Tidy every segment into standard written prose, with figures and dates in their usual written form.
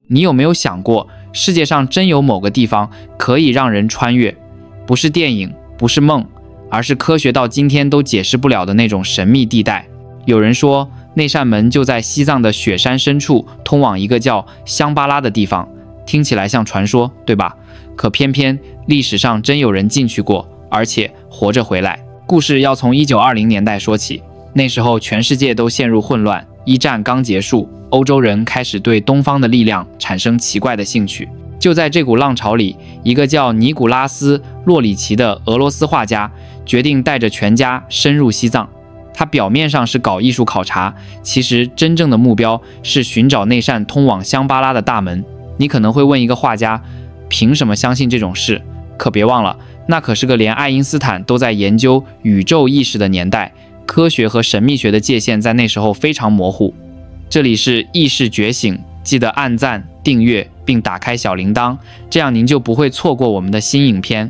你有没有想过，世界上真有某个地方可以让人穿越？不是电影，不是梦，而是科学到今天都解释不了的那种神秘地带。有人说，那扇门就在西藏的雪山深处，通往一个叫香巴拉的地方。听起来像传说，对吧？可偏偏历史上真有人进去过，而且活着回来。故事要从1920年代说起，那时候全世界都陷入混乱，一战刚结束，欧洲人开始对东方的力量产生奇怪的兴趣。就在这股浪潮里，一个叫尼古拉斯·洛里奇的俄罗斯画家决定带着全家深入西藏。他表面上是搞艺术考察，其实真正的目标是寻找那扇通往香巴拉的大门。你可能会问一个画家，凭什么相信这种事？可别忘了，那可是个连爱因斯坦都在研究宇宙意识的年代，科学和神秘学的界限在那时候非常模糊。这里是意识觉醒，记得按赞、订阅并打开小铃铛，这样您就不会错过我们的新影片。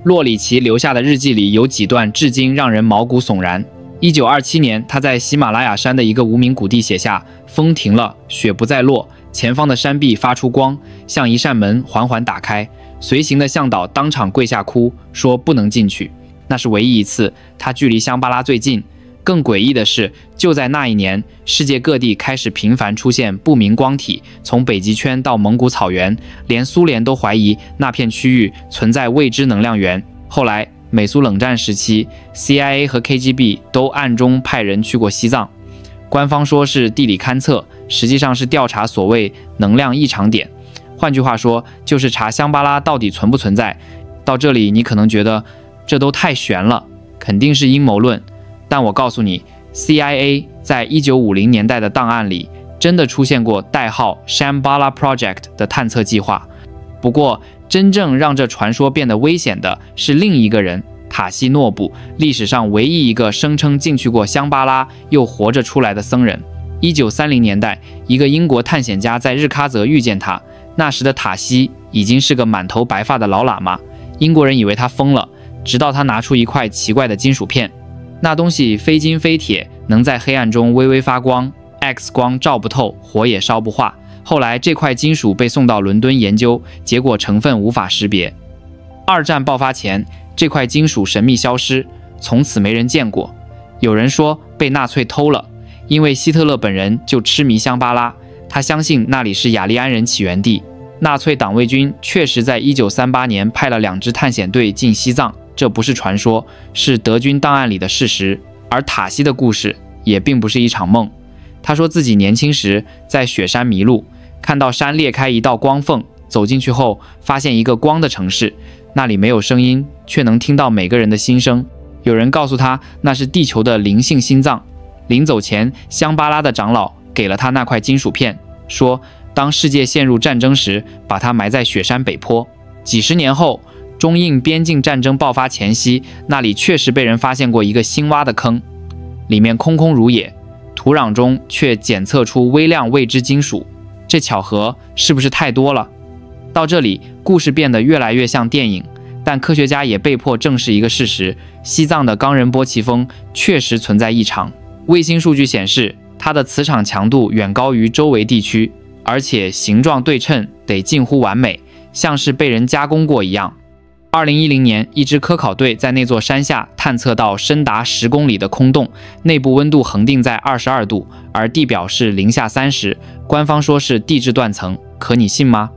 洛里奇留下的日记里有几段至今让人毛骨悚然。1927年，他在喜马拉雅山的一个无名谷地写下：风停了，雪不再落，前方的山壁发出光，像一扇门缓缓打开。随行的向导当场跪下哭，说不能进去。那是唯一一次他距离香巴拉最近。更诡异的是，就在那一年，世界各地开始频繁出现不明光体，从北极圈到蒙古草原，连苏联都怀疑那片区域存在未知能量源。后来美苏冷战时期， CIA 和 KGB 都暗中派人去过西藏，官方说是地理勘测，实际上是调查所谓能量异常点。换句话说，就是查香巴拉到底存不存在。到这里你可能觉得这都太悬了，肯定是阴谋论。但我告诉你， CIA 在1950年代的档案里真的出现过代号 Shambhala Project 的探测计划。不过真正让这传说变得危险的是另一个人，塔西诺布，历史上唯一一个声称进去过香巴拉又活着出来的僧人。1930年代，一个英国探险家在日喀则遇见他，那时的塔西已经是个满头白发的老喇嘛，英国人以为他疯了，直到他拿出一块奇怪的金属片，那东西非金非铁，能在黑暗中微微发光， X 光照不透，火也烧不化。后来这块金属被送到伦敦研究，结果成分无法识别。二战爆发前，这块金属神秘消失，从此没人见过。有人说被纳粹偷了，因为希特勒本人就痴迷香巴拉，他相信那里是雅利安人起源地。纳粹党卫军确实在1938年派了2支探险队进西藏，这不是传说，是德军档案里的事实。而塔西的故事也并不是一场梦。他说自己年轻时在雪山迷路，看到山裂开一道光缝，走进去后发现一个光的城市，那里没有声音，却能听到每个人的心声。有人告诉他那是地球的灵性心脏。临走前，香巴拉的长老给了他那块金属片，说当世界陷入战争时，把它埋在雪山北坡。几十年后，中印边境战争爆发前夕，那里确实被人发现过一个新挖的坑，里面空空如也，土壤中却检测出微量未知金属。这巧合是不是太多了？到这里，故事变得越来越像电影，但科学家也被迫正视一个事实：西藏的冈仁波齐峰确实存在异常。卫星数据显示，它的磁场强度远高于周围地区，而且形状对称得近乎完美，像是被人加工过一样。2010年，一支科考队在那座山下探测到深达10公里的空洞，内部温度恒定在22度，而地表是-30，官方说是地质断层，可你信吗？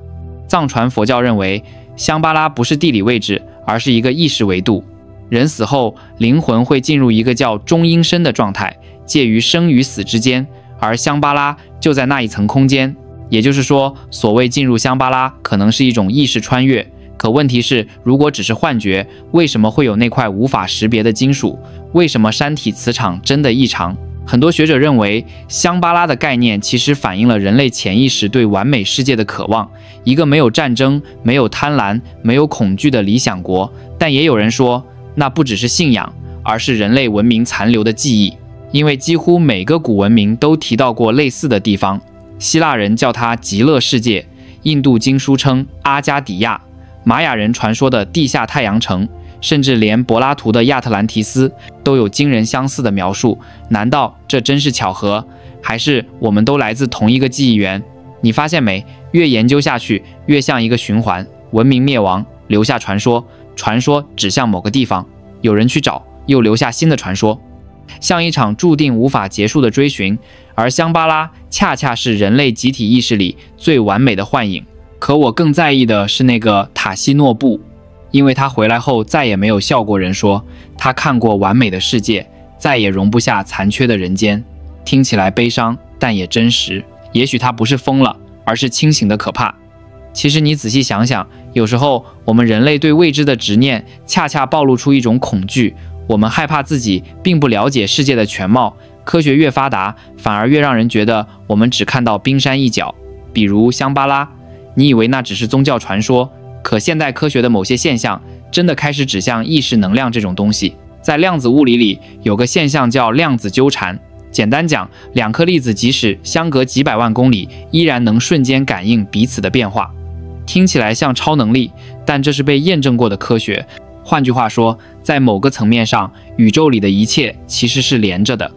藏传佛教认为，香巴拉不是地理位置，而是一个意识维度。人死后，灵魂会进入一个叫中阴身的状态，介于生与死之间，而香巴拉就在那一层空间。也就是说，所谓进入香巴拉，可能是一种意识穿越。可问题是，如果只是幻觉，为什么会有那块无法识别的金属？为什么山体磁场真的异常？很多学者认为，香巴拉的概念其实反映了人类潜意识对完美世界的渴望，一个没有战争、没有贪婪、没有恐惧的理想国。但也有人说，那不只是信仰，而是人类文明残留的记忆，因为几乎每个古文明都提到过类似的地方。希腊人叫它极乐世界，印度经书称阿加底亚，玛雅人传说的地下太阳城，甚至连柏拉图的亚特兰提斯都有惊人相似的描述。难道这真是巧合，还是我们都来自同一个记忆源？你发现没？越研究下去，越像一个循环。文明灭亡，留下传说，传说指向某个地方，有人去找，又留下新的传说，像一场注定无法结束的追寻。而香巴拉恰恰是人类集体意识里最完美的幻影。可我更在意的是那个塔西诺布，因为他回来后再也没有笑过人说，他看过完美的世界，再也容不下残缺的人间。听起来悲伤，但也真实。也许他不是疯了，而是清醒的可怕。其实你仔细想想，有时候我们人类对未知的执念，恰恰暴露出一种恐惧。我们害怕自己并不了解世界的全貌。科学越发达，反而越让人觉得我们只看到冰山一角。比如香巴拉，你以为那只是宗教传说，可现代科学的某些现象真的开始指向意识能量这种东西。在量子物理里，有个现象叫量子纠缠。简单讲，两颗粒子即使相隔几百万公里，依然能瞬间感应彼此的变化。听起来像超能力，但这是被验证过的科学。换句话说，在某个层面上，宇宙里的一切其实是连着的。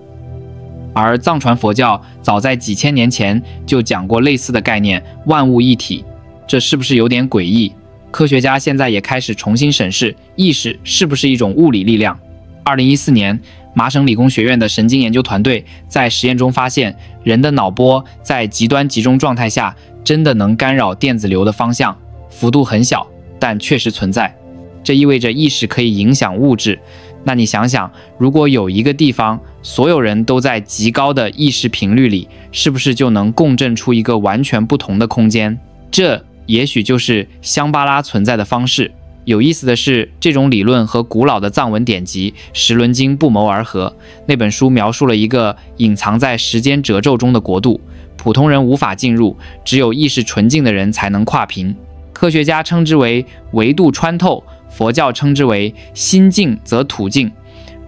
而藏传佛教早在几千年前就讲过类似的概念，万物一体。这是不是有点诡异？科学家现在也开始重新审视意识是不是一种物理力量。2014年，麻省理工学院的神经研究团队在实验中发现，人的脑波在极端集中状态下真的能干扰电子流的方向，幅度很小，但确实存在。这意味着意识可以影响物质。那你想想，如果有一个地方所有人都在极高的意识频率里，是不是就能共振出一个完全不同的空间？这也许就是香巴拉存在的方式。有意思的是，这种理论和古老的藏文典籍《十轮经》不谋而合。那本书描述了一个隐藏在时间褶皱中的国度，普通人无法进入，只有意识纯净的人才能跨屏。科学家称之为维度穿透，佛教称之为心境则土境。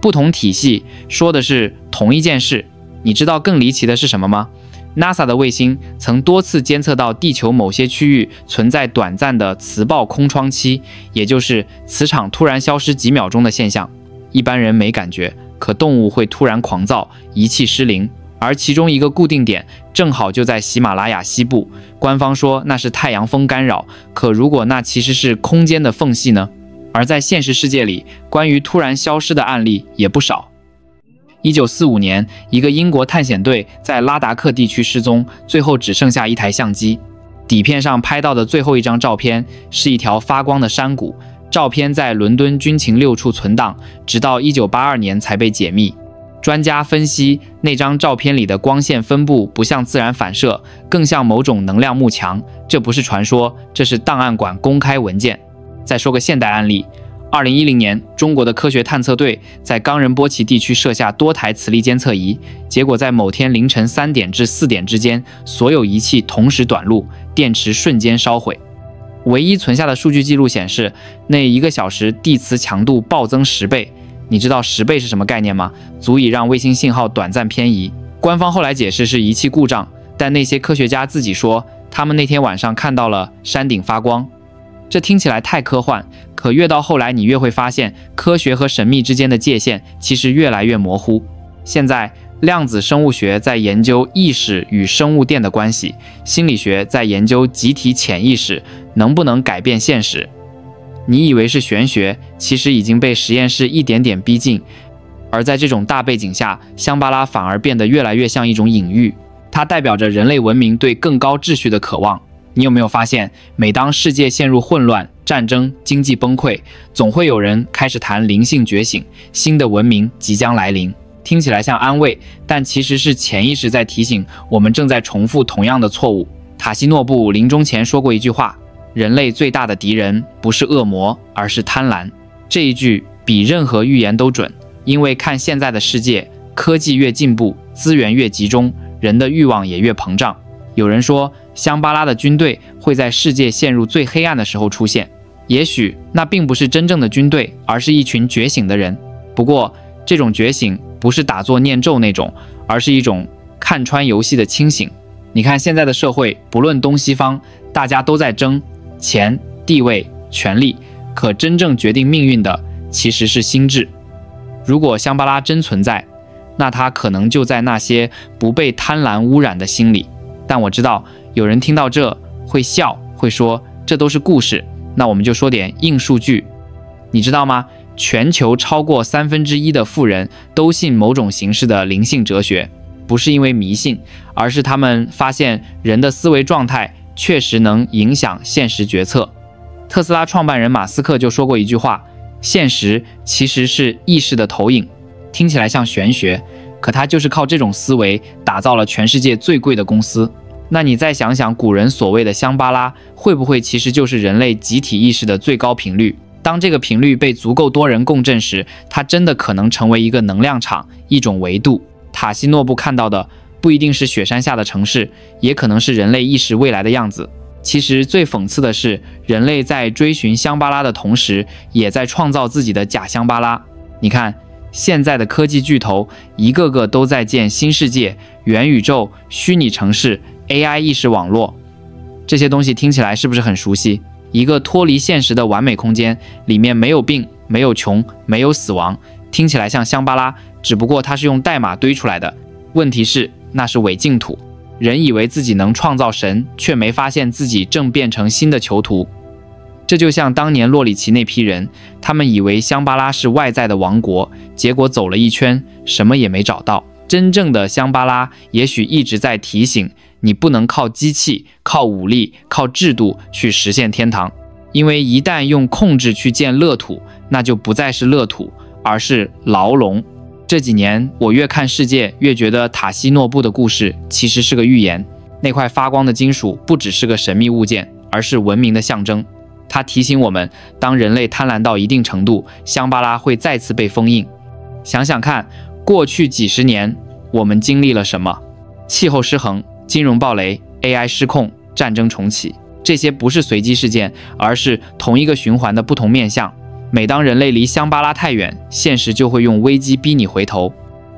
不同体系说的是同一件事。你知道更离奇的是什么吗？NASA 的卫星曾多次监测到地球某些区域存在短暂的磁暴空窗期，也就是磁场突然消失几秒钟的现象。一般人没感觉，可动物会突然狂躁，仪器失灵。而其中一个固定点正好就在喜马拉雅西部，官方说那是太阳风干扰，可如果那其实是空间的缝隙呢？而在现实世界里，关于突然消失的案例也不少。1945年，一个英国探险队在拉达克地区失踪，最后只剩下一台相机。底片上拍到的最后一张照片是一条发光的山谷，照片在伦敦军情6处存档，直到1982年才被解密。专家分析，那张照片里的光线分布不像自然反射，更像某种能量幕墙。这不是传说，这是档案馆公开文件。再说个现代案例，2010年，中国的科学探测队在冈仁波齐地区设下多台磁力监测仪，结果在某天凌晨3点至4点之间，所有仪器同时短路，电池瞬间烧毁。唯一存下的数据记录显示，那1个小时地磁强度暴增10倍。你知道10倍是什么概念吗？足以让卫星信号短暂偏移。官方后来解释是仪器故障，但那些科学家自己说，他们那天晚上看到了山顶发光。这听起来太科幻，可越到后来，你越会发现，科学和神秘之间的界限其实越来越模糊。现在，量子生物学在研究意识与生物电的关系，心理学在研究集体潜意识能不能改变现实。你以为是玄学，其实已经被实验室一点点逼近。而在这种大背景下，香巴拉反而变得越来越像一种隐喻，它代表着人类文明对更高秩序的渴望。你有没有发现，每当世界陷入混乱、战争、经济崩溃，总会有人开始谈灵性觉醒，新的文明即将来临。听起来像安慰，但其实是潜意识在提醒我们正在重复同样的错误。塔西诺布临终前说过一句话，人类最大的敌人不是恶魔，而是贪婪。这一句比任何预言都准，因为看现在的世界，科技越进步，资源越集中，人的欲望也越膨胀。有人说，香巴拉的军队会在世界陷入最黑暗的时候出现，也许那并不是真正的军队，而是一群觉醒的人。不过，这种觉醒不是打坐念咒那种，而是一种看穿游戏的清醒。你看现在的社会，不论东西方，大家都在争钱、地位、权力，可真正决定命运的其实是心智。如果香巴拉真存在，那它可能就在那些不被贪婪污染的心里。但我知道有人听到这会笑，会说这都是故事。那我们就说点硬数据。你知道吗？全球超过1/3的富人都信某种形式的灵性哲学，不是因为迷信，而是他们发现人的思维状态确实能影响现实决策。特斯拉创办人马斯克就说过一句话：现实其实是意识的投影。听起来像玄学，可他就是靠这种思维打造了全世界最贵的公司。那你再想想古人所谓的香巴拉，会不会其实就是人类集体意识的最高频率？当这个频率被足够多人共振时，它真的可能成为一个能量场，一种维度。塔西诺布看到的不一定是雪山下的城市，也可能是人类意识未来的样子。其实最讽刺的是，人类在追寻香巴拉的同时，也在创造自己的假香巴拉。你看，现在的科技巨头一个个都在建新世界、元宇宙、虚拟城市、AI 意识网络，这些东西听起来是不是很熟悉？一个脱离现实的完美空间，里面没有病，没有穷，没有死亡，听起来像香巴拉，只不过它是用代码堆出来的。问题是，那是伪净土。人以为自己能创造神，却没发现自己正变成新的囚徒。这就像当年洛里奇那批人，他们以为香巴拉是外在的王国，结果走了一圈，什么也没找到。真正的香巴拉也许一直在提醒你，不能靠机器、靠武力、靠制度去实现天堂，因为一旦用控制去建乐土，那就不再是乐土，而是牢笼。这几年我越看世界，越觉得塔西诺布的故事其实是个预言。那块发光的金属不只是个神秘物件，而是文明的象征。它提醒我们，当人类贪婪到一定程度，香巴拉会再次被封印。想想看，过去几十年我们经历了什么？气候失衡、金融暴雷、AI 失控、战争重启，这些不是随机事件，而是同一个循环的不同面向。每当人类离香巴拉太远，现实就会用危机逼你回头。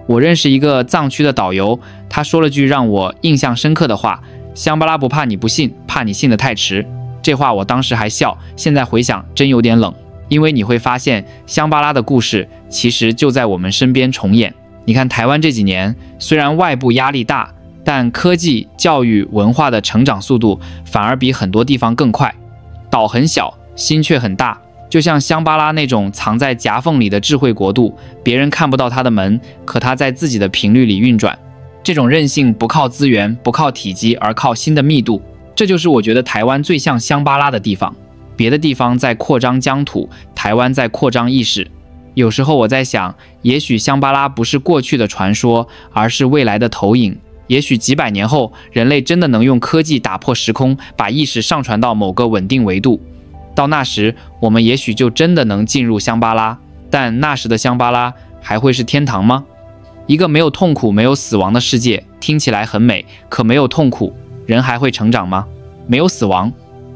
我认识一个藏区的导游，他说了句让我印象深刻的话：香巴拉不怕你不信，怕你信得太迟。这话我当时还笑，现在回想真有点冷。因为你会发现，香巴拉的故事其实就在我们身边重演。你看台湾这几年，虽然外部压力大，但科技、教育、文化的成长速度反而比很多地方更快。岛很小，心却很大。就像香巴拉那种藏在夹缝里的智慧国度，别人看不到它的门，可它在自己的频率里运转。这种韧性不靠资源，不靠体积，而靠新的密度。这就是我觉得台湾最像香巴拉的地方。别的地方在扩张疆土，台湾在扩张意识。有时候我在想，也许香巴拉不是过去的传说，而是未来的投影。也许几百年后，人类真的能用科技打破时空，把意识上传到某个稳定维度。到那时，我们也许就真的能进入香巴拉，但那时的香巴拉还会是天堂吗？一个没有痛苦、没有死亡的世界，听起来很美，可没有痛苦，人还会成长吗？没有死亡，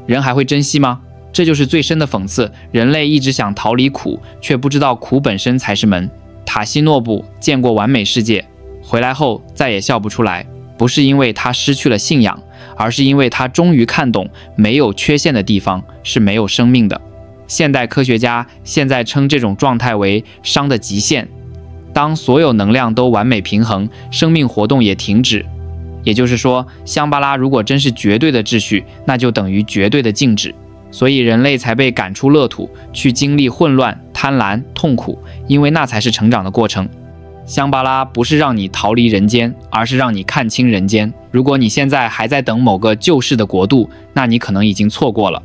人还会珍惜吗？这就是最深的讽刺。人类一直想逃离苦，却不知道苦本身才是门。塔西诺布见过完美世界，回来后再也笑不出来，不是因为他失去了信仰，而是因为他终于看懂，没有缺陷的地方是没有生命的。现代科学家现在称这种状态为熵的极限。当所有能量都完美平衡，生命活动也停止。也就是说，香巴拉如果真是绝对的秩序，那就等于绝对的静止。所以人类才被赶出乐土，去经历混乱、贪婪、痛苦，因为那才是成长的过程。香巴拉不是让你逃离人间，而是让你看清人间。如果你现在还在等某个救世的国度，那你可能已经错过了，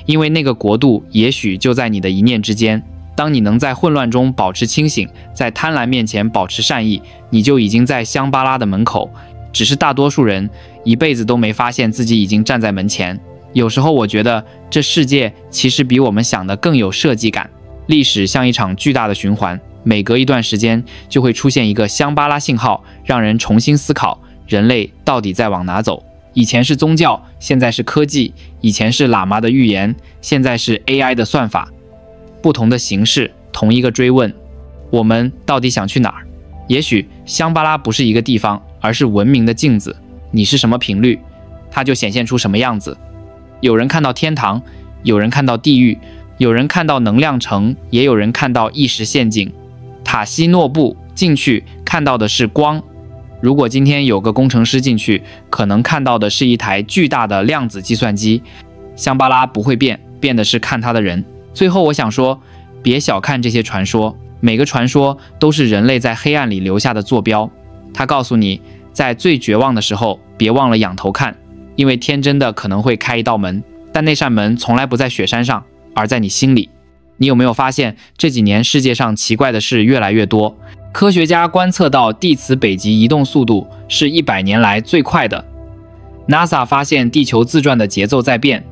因为那个国度也许就在你的一念之间。当你能在混乱中保持清醒，在贪婪面前保持善意，你就已经在香巴拉的门口。只是大多数人一辈子都没发现自己已经站在门前。有时候我觉得这世界其实比我们想的更有设计感。历史像一场巨大的循环，每隔一段时间就会出现一个香巴拉信号，让人重新思考人类到底在往哪走。以前是宗教，现在是科技；以前是喇嘛的预言，现在是 AI 的算法。不同的形式，同一个追问，我们到底想去哪儿？也许香巴拉不是一个地方，而是文明的镜子。你是什么频率，它就显现出什么样子。有人看到天堂，有人看到地狱，有人看到能量城，也有人看到意识陷阱。塔西诺布进去看到的是光，如果今天有个工程师进去，可能看到的是一台巨大的量子计算机。香巴拉不会变，变的是看它的人。最后我想说，别小看这些传说，每个传说都是人类在黑暗里留下的坐标。它告诉你，在最绝望的时候，别忘了仰头看，因为天真的可能会开一道门，但那扇门从来不在雪山上，而在你心里。你有没有发现，这几年世界上奇怪的事越来越多？科学家观测到地磁北极移动速度是100年来最快的。NASA 发现地球自转的节奏在变，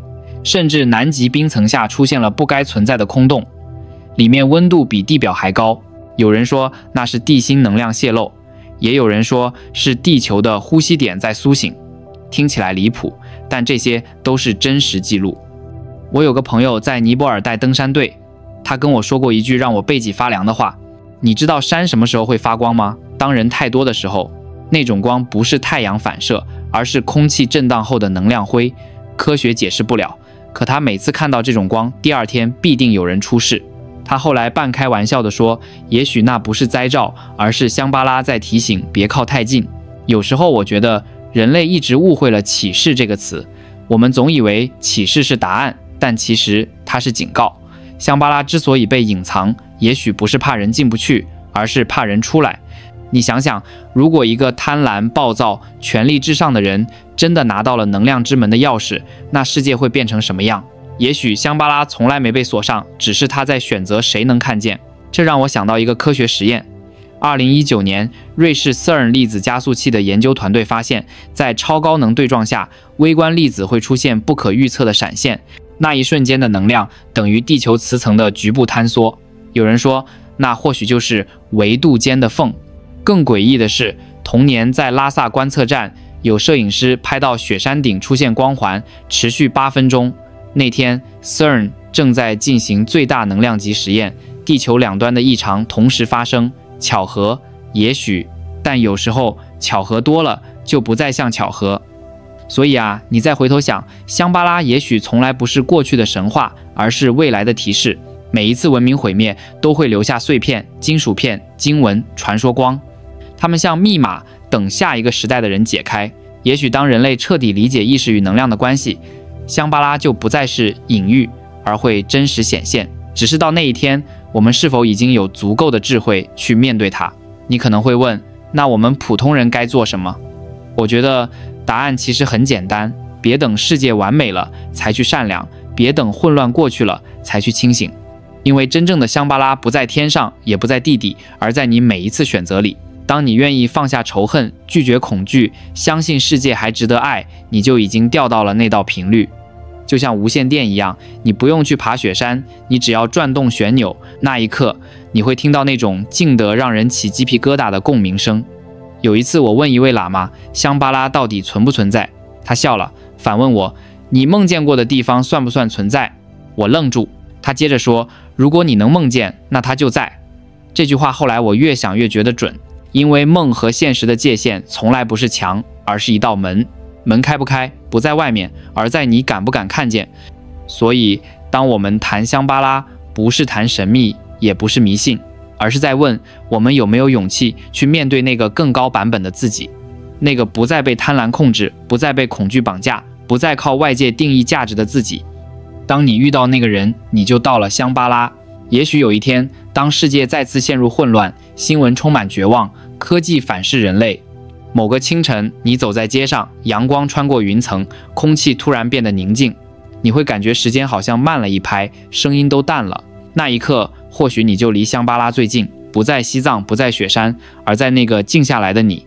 甚至南极冰层下出现了不该存在的空洞，里面温度比地表还高。有人说那是地心能量泄漏，也有人说是地球的呼吸点在苏醒。听起来离谱，但这些都是真实记录。我有个朋友在尼泊尔带登山队，他跟我说过一句让我背脊发凉的话：你知道山什么时候会发光吗？当人太多的时候。那种光不是太阳反射，而是空气震荡后的能量灰，科学解释不了。可他每次看到这种光，第二天必定有人出事。他后来半开玩笑地说，也许那不是灾兆，而是香巴拉在提醒别靠太近。有时候我觉得人类一直误会了启示这个词，我们总以为启示是答案，但其实它是警告。香巴拉之所以被隐藏，也许不是怕人进不去，而是怕人出来。你想想，如果一个贪婪、暴躁、权力至上的人真的拿到了能量之门的钥匙，那世界会变成什么样？也许香巴拉从来没被锁上，只是他在选择谁能看见。这让我想到一个科学实验。2019年，瑞士 CERN 粒子加速器的研究团队发现，在超高能对撞下，微观粒子会出现不可预测的闪现，那一瞬间的能量等于地球磁层的局部坍缩。有人说，那或许就是维度间的缝。更诡异的是，同年在拉萨观测站，有摄影师拍到雪山顶出现光环，持续8分钟。那天 CERN 正在进行最大能量级实验，地球两端的异常同时发生。巧合？也许，但有时候巧合多了就不再像巧合。所以啊，你再回头想，香巴拉也许从来不是过去的神话，而是未来的提示。每一次文明毁灭都会留下碎片、金属片、经文、传说光，它们像密码，等下一个时代的人解开。也许当人类彻底理解意识与能量的关系，香巴拉就不再是隐喻，而会真实显现。只是到那一天，我们是否已经有足够的智慧去面对它？你可能会问，那我们普通人该做什么？我觉得答案其实很简单，别等世界完美了才去善良，别等混乱过去了才去清醒。因为真正的香巴拉不在天上，也不在地底，而在你每一次选择里。当你愿意放下仇恨，拒绝恐惧，相信世界还值得爱，你就已经调到了那道频率。就像无线电一样，你不用去爬雪山，你只要转动旋钮，那一刻你会听到那种静得让人起鸡皮疙瘩的共鸣声。有一次我问一位喇嘛，香巴拉到底存不存在？他笑了，反问我，你梦见过的地方算不算存在？我愣住，他接着说，如果你能梦见，那它就在。这句话后来我越想越觉得准，因为梦和现实的界限从来不是墙，而是一道门。门开不开，不在外面，而在你敢不敢看见。所以，当我们谈香巴拉，不是谈神秘，也不是迷信，而是在问我们有没有勇气去面对那个更高版本的自己，那个不再被贪婪控制，不再被恐惧绑架，不再靠外界定义价值的自己。当你遇到那个人，你就到了香巴拉。也许有一天，当世界再次陷入混乱，新闻充满绝望，科技反噬人类，某个清晨，你走在街上，阳光穿过云层，空气突然变得宁静，你会感觉时间好像慢了一拍，声音都淡了。那一刻，或许你就离香巴拉最近，不在西藏，不在雪山，而在那个静下来的你。